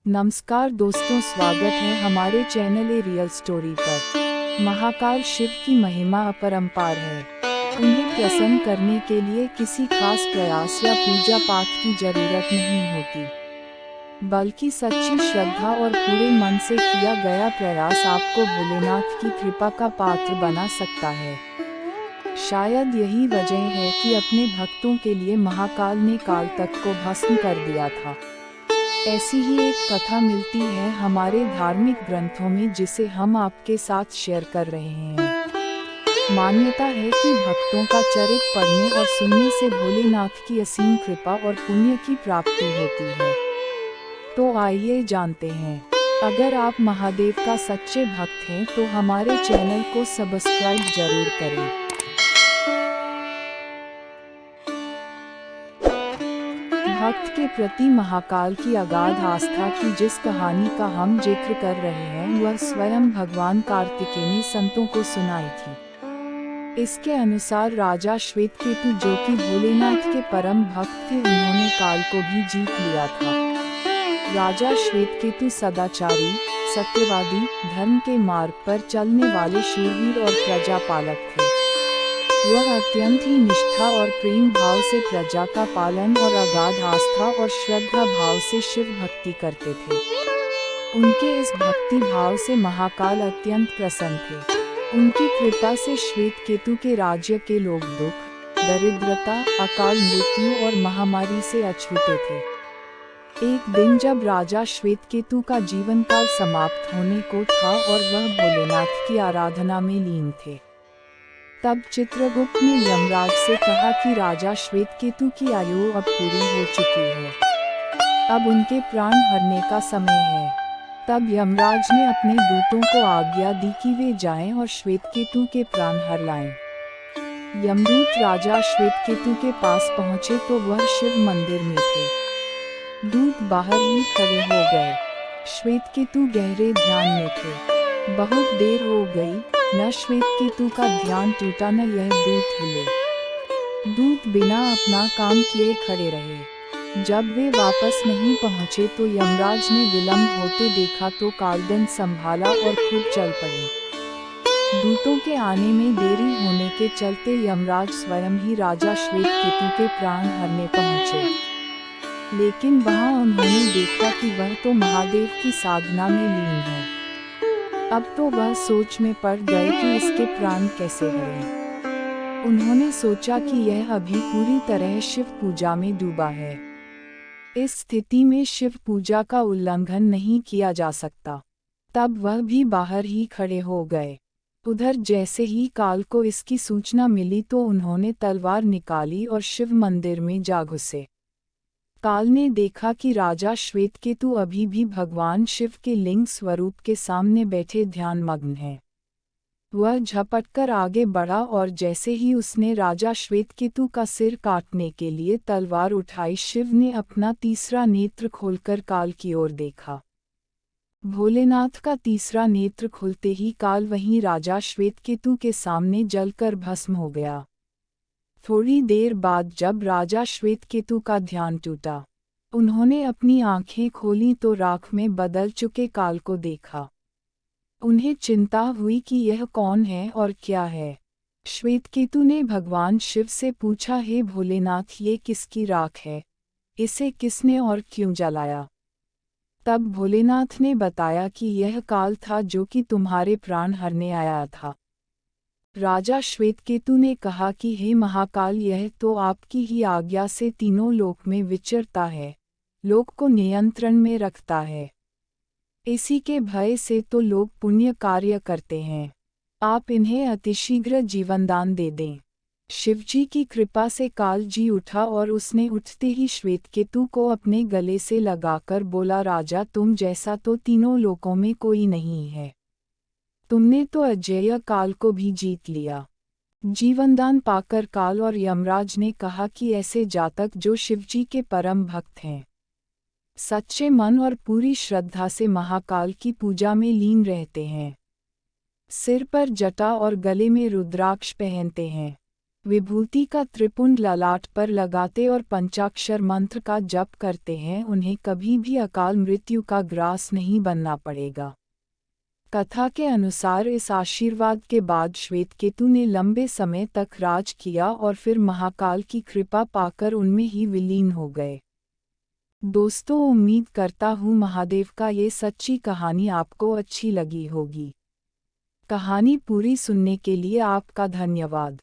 नमस्कार दोस्तों, स्वागत है हमारे चैनल ए रियल स्टोरी पर। महाकाल शिव की महिमा अपरंपार है। उन्हें प्रसन्न करने के लिए किसी खास प्रयास या पूजा पाठ की जरूरत नहीं होती, बल्कि सच्ची श्रद्धा और पूरे मन से किया गया प्रयास आपको भोलेनाथ की कृपा का पात्र बना सकता है। शायद यही वजह है कि अपने भक्तों के लिए महाकाल ने काल तक को भस्म कर दिया था। ऐसी ही एक कथा मिलती है हमारे धार्मिक ग्रंथों में, जिसे हम आपके साथ शेयर कर रहे हैं। मान्यता है कि भक्तों का चरित्र पढ़ने और सुनने से भोलेनाथ की असीम कृपा और पुण्य की प्राप्ति होती है। तो आइए जानते हैं। अगर आप महादेव का सच्चे भक्त हैं तो हमारे चैनल को सब्सक्राइब जरूर करें। भक्त के प्रति महाकाल की अगाध आस्था की जिस कहानी का हम जिक्र कर रहे हैं, वह स्वयं भगवान कार्तिकेय ने संतों को सुनाई थी। इसके अनुसार राजा श्वेतकेतु, जो कि भोलेनाथ के परम भक्त थे, उन्होंने काल को भी जीत लिया था। राजा श्वेतकेतु सदाचारी, सत्यवादी, धर्म के मार्ग पर चलने वाले शूरवीर और प्रजापालक थे। वह अत्यंत ही निष्ठा और प्रेम भाव से प्रजा का पालन और अगाध आस्था और श्रद्धा भाव से शिव भक्ति करते थे। उनके इस भक्ति भाव से महाकाल अत्यंत प्रसन्न थे। उनकी कृपा से श्वेतकेतु के राज्य के लोग दुख, दरिद्रता, अकाल मृत्यु और महामारी से अछूते थे। एक दिन जब राजा श्वेतकेतु का जीवन काल समाप्त होने को था और वह भोलेनाथ की आराधना में लीन थे, तब चित्रगुप्त ने यमराज से कहा कि राजा श्वेतकेतु की आयु अब पूरी हो चुकी है, अब उनके प्राण हरने का समय है। तब यमराज ने अपने दूतों को आज्ञा दी कि वे जाएं और श्वेतकेतु के प्राण हर लाएं। यमदूत राजा श्वेतकेतु के पास पहुंचे तो वह शिव मंदिर में थे। दूत बाहर ही खड़े हो गए। श्वेतकेतु गहरे ध्यान में थे। बहुत देर हो गई, न श्वेतकेतु का ध्यान टूटा न यह दूत हिले। दूत बिना अपना काम किए खड़े रहे। जब वे वापस नहीं पहुंचे तो यमराज ने विलंब होते देखा तो कालदंड संभाला और खुद चल पड़े। दूतों के आने में देरी होने के चलते यमराज स्वयं ही राजा श्वेतकेतु के प्राण हरने पहुंचे। लेकिन वहां उन्होंने देखा कि वह तो महादेव की साधना में लीन है। अब तो वह सोच में पड़ गए कि इसके प्राण कैसे हरें। उन्होंने सोचा कि यह अभी पूरी तरह शिव पूजा में डूबा है। इस स्थिति में शिव पूजा का उल्लंघन नहीं किया जा सकता। तब वह भी बाहर ही खड़े हो गए। उधर जैसे ही काल को इसकी सूचना मिली तो उन्होंने तलवार निकाली और शिव मंदिर में जा घुसे। काल ने देखा कि राजा श्वेतकेतु अभी भी भगवान शिव के लिंग स्वरूप के सामने बैठे ध्यानमग्न है। वह झपटकर आगे बढ़ा और जैसे ही उसने राजा श्वेतकेतु का सिर काटने के लिए तलवार उठाई, शिव ने अपना तीसरा नेत्र खोलकर काल की ओर देखा। भोलेनाथ का तीसरा नेत्र खुलते ही काल वहीं राजा श्वेतकेतु के सामने जलकर भस्म हो गया। थोड़ी देर बाद जब राजा श्वेतकेतु का ध्यान टूटा, उन्होंने अपनी आंखें खोलीं तो राख में बदल चुके काल को देखा। उन्हें चिंता हुई कि यह कौन है और क्या है। श्वेतकेतु ने भगवान शिव से पूछा, हे भोलेनाथ, ये किसकी राख है? इसे किसने और क्यों जलाया? तब भोलेनाथ ने बताया कि यह काल था जो कि तुम्हारे प्राण हरने आया था। राजा श्वेतकेतु ने कहा कि हे महाकाल, यह तो आपकी ही आज्ञा से तीनों लोक में विचरता है, लोक को नियंत्रण में रखता है। इसी के भय से तो लोग पुण्य कार्य करते हैं। आप इन्हें अतिशीघ्र जीवनदान दे दें। शिवजी की कृपा से काल जी उठा और उसने उठते ही श्वेतकेतु को अपने गले से लगाकर बोला, राजा, तुम जैसा तो तीनों लोकों में कोई नहीं है। तुमने तो अजेय काल को भी जीत लिया। जीवनदान पाकर काल और यमराज ने कहा कि ऐसे जातक जो शिवजी के परम भक्त हैं, सच्चे मन और पूरी श्रद्धा से महाकाल की पूजा में लीन रहते हैं, सिर पर जटा और गले में रुद्राक्ष पहनते हैं, विभूति का त्रिपुंड ललाट पर लगाते और पंचाक्षर मंत्र का जप करते हैं, उन्हें कभी भी अकाल मृत्यु का ग्रास नहीं बनना पड़ेगा। कथा के अनुसार इस आशीर्वाद के बाद श्वेतकेतु ने लंबे समय तक राज किया और फिर महाकाल की कृपा पाकर उनमें ही विलीन हो गए। दोस्तों, उम्मीद करता हूँ महादेव का ये सच्ची कहानी आपको अच्छी लगी होगी। कहानी पूरी सुनने के लिए आपका धन्यवाद।